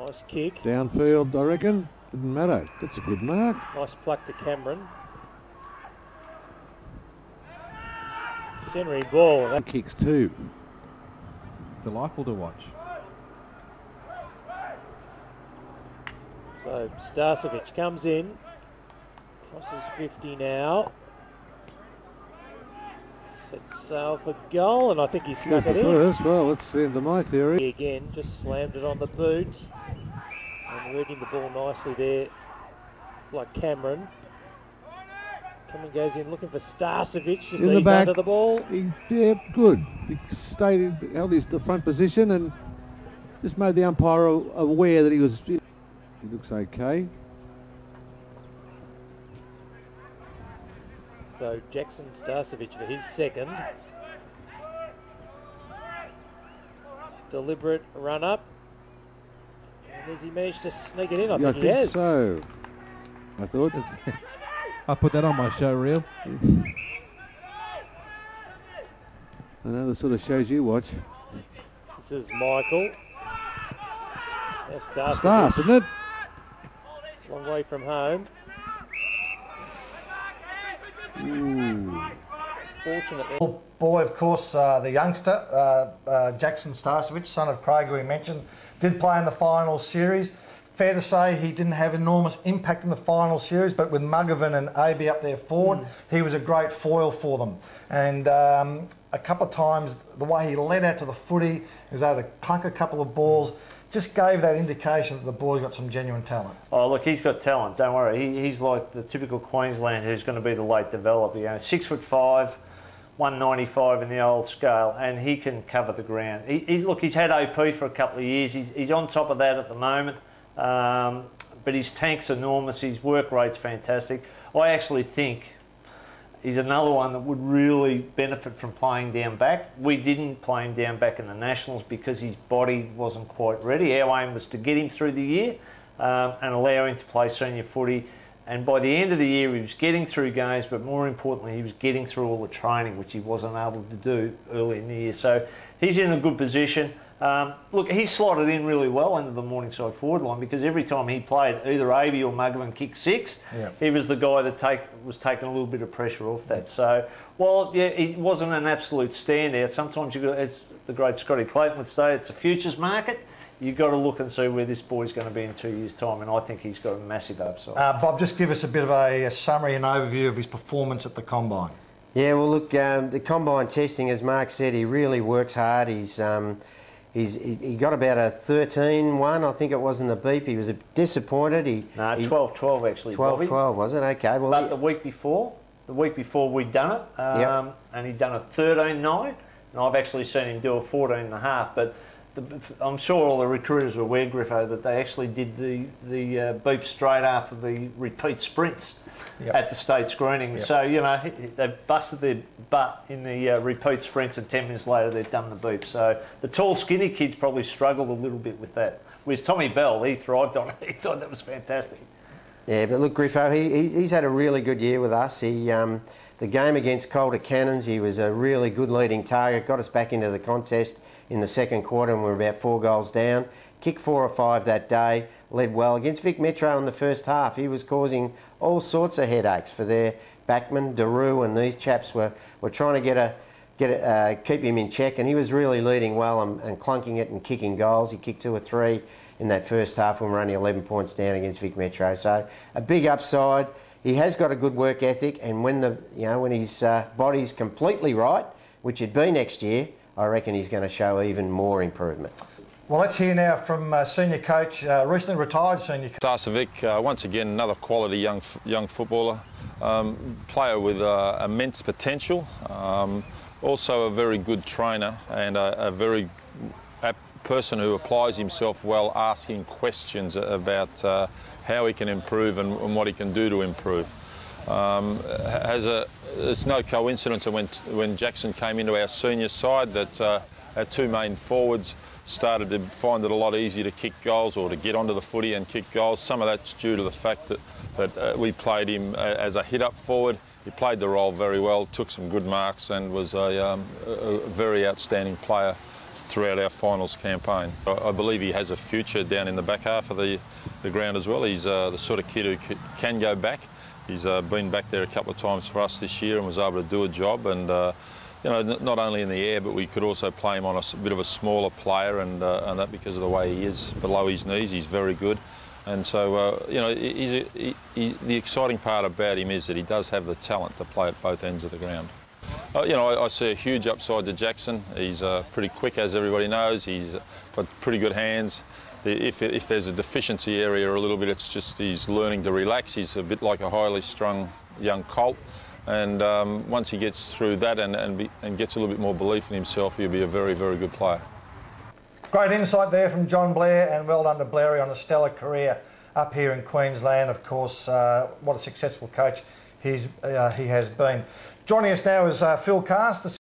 Nice kick. Downfield, I reckon. Didn't matter. That's a good mark. Nice pluck to Cameron. Centering ball. That kicks too. Delightful to watch. So Starcevich comes in. Crosses 50 now. Sets sail for goal, and I think he snuck it in. First. Well, that's the end of my theory. Again, just slammed it on the boot. And reading the ball nicely there, like Cameron. Cameron goes in looking for Starcevich, just in the back under the ball. Yeah, good. He held the front position and just made the umpire aware that he looks okay. So Jackson Starcevich for his second. Deliberate run up. And has he managed to sneak it in? I think he has. So. I thought. I put that on my show reel. I know the sort of shows you watch. This is Michael. Stars, isn't it? Long way from home. Ooh. Fortunately. Boy, of course, the youngster, Jackson Starcevich, son of Craig, who we mentioned, did play in the final series. Fair to say he didn't have enormous impact in the final series, but with Mugovan and AB up there forward, he was a great foil for them. And a couple of times, the way he led out to the footy, he was able to clunk a couple of balls, just gave that indication that the boy's got some genuine talent. Oh, look, he's got talent, don't worry. He's like the typical Queenslander who's going to be the late developer. You know, 6'5", 195 in the old scale, and he can cover the ground. Look, he's had OP for a couple of years. He's on top of that at the moment. But his tank's enormous, his work rate's fantastic. I actually think he's another one that would really benefit from playing down back. We didn't play him down back in the Nationals because his body wasn't quite ready. Our aim was to get him through the year and allow him to play senior footy. And by the end of the year, he was getting through games, but more importantly, he was getting through all the training, which he wasn't able to do early in the year. So he's in a good position. Look, he slotted in really well into the Morningside forward line because every time he played, either AB or Mugovan kicked six, he was the guy that was taking a little bit of pressure off that. So, while it wasn't an absolute standout, sometimes you got, as the great Scotty Clayton would say, it's a futures market. You've got to look and see where this boy's going to be in 2 years' time, and I think he's got a massive upside. Bob, just give us a bit of a summary and overview of his performance at the Combine. Yeah, well, look, the Combine testing, as Mark said, he really works hard. He got about a 13-1, I think it was in the beep. He was disappointed. No, 12-12 actually. 12-12 was it? Okay. Well, but the week before we'd done it, and he'd done a 13-9, and I've actually seen him do a 14.5. But I'm sure all the recruiters were aware, Griffo, that they actually did the beep straight after the repeat sprints at the state screening. So, you know, they busted their butt in the repeat sprints, and 10 minutes later they've done the beep. So the tall, skinny kids probably struggled a little bit with that. Whereas Tommy Bell, he thrived on it. He thought that was fantastic. Yeah, but look, Griffo, he's had a really good year with us. The game against Calder Cannons, he was a really good leading target, got us back into the contest in the second quarter, and we were about 4 goals down. Kicked 4 or 5 that day, led well. Against Vic Metro in the first half, he was causing all sorts of headaches for their backman, Daru, and these chaps were trying to keep him in check, and he was really leading well and clunking it and kicking goals. He kicked 2 or 3 in that first half when we were only 11 points down against Vic Metro. So a big upside. He has got a good work ethic, and when his body's completely right, which it'd be next year, I reckon he's going to show even more improvement. Well, let's hear now from senior coach, recently retired senior coach. Starcevich, once again, another quality young footballer, player with immense potential, also a very good trainer and a very apt person who applies himself well, asking questions about how he can improve and what he can do to improve. It's no coincidence that when Jackson came into our senior side that our 2 main forwards started to find it a lot easier to kick goals or to get onto the footy and kick goals. Some of that's due to the fact that we played him as a hit-up forward. He played the role very well, took some good marks, and was a very outstanding player throughout our finals campaign. I believe he has a future down in the back half of the ground as well. He's the sort of kid who can go back. He's been back there a couple of times for us this year and was able to do a job. And you know, not only in the air, but we could also play him on a bit of a smaller player, and that because of the way he is below his knees, he's very good. And so, you know, the exciting part about him is that he does have the talent to play at both ends of the ground. You know, I see a huge upside to Jackson. He's pretty quick, as everybody knows. He's got pretty good hands. If there's a deficiency area a little bit, it's just he's learning to relax. He's a bit like a highly strung young colt. And once he gets through that and gets a little bit more belief in himself, he'll be a very, very good player. Great insight there from John Blair, and well done to Blairy on a stellar career up here in Queensland. Of course, what a successful coach he has been. Joining us now is Phil Cast,